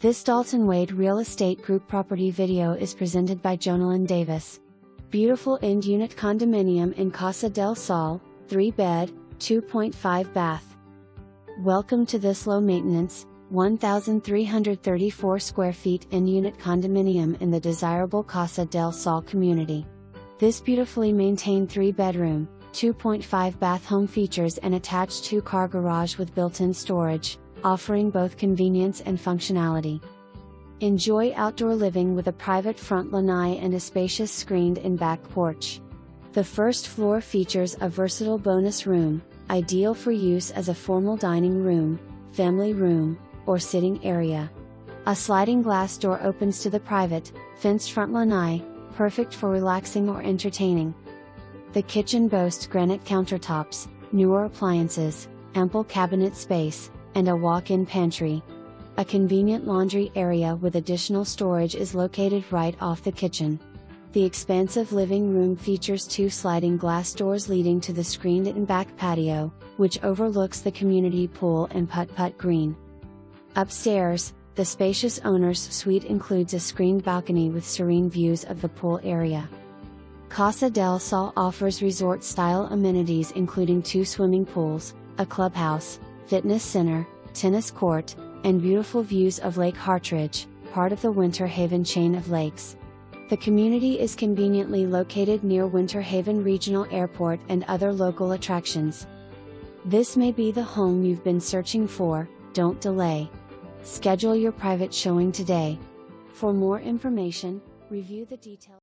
This Dalton Wade Real Estate Group property video is presented by Jonalyn Davis. Beautiful end-unit condominium in Casa Del Sol, 3-bed, 2.5 bath. Welcome to this low-maintenance, 1,334 square feet end-unit condominium in the desirable Casa del Sol community. This beautifully maintained 3-bedroom, 2.5 bath home features an attached 2-car garage with built-in storage, offering both convenience and functionality. Enjoy outdoor living with a private front lanai and a spacious screened-in back porch. The first floor features a versatile bonus room, ideal for use as a formal dining room, family room, or sitting area. A sliding glass door opens to the private, fenced front lanai, perfect for relaxing or entertaining. The kitchen boasts granite countertops, newer appliances, ample cabinet space, and a walk-in pantry. A convenient laundry area with additional storage is located right off the kitchen. The expansive living room features 2 sliding glass doors leading to the screened-in back patio, which overlooks the community pool and putt-putt green. Upstairs, the spacious owner's suite includes a screened balcony with serene views of the pool area. Casa del Sol offers resort-style amenities including 2 swimming pools, a clubhouse, fitness center, tennis court, and beautiful views of Lake Hartridge, part of the Winter Haven chain of lakes. The community is conveniently located near Winter Haven Regional Airport and other local attractions. This may be the home you've been searching for. Don't delay. Schedule your private showing today. For more information, review the details.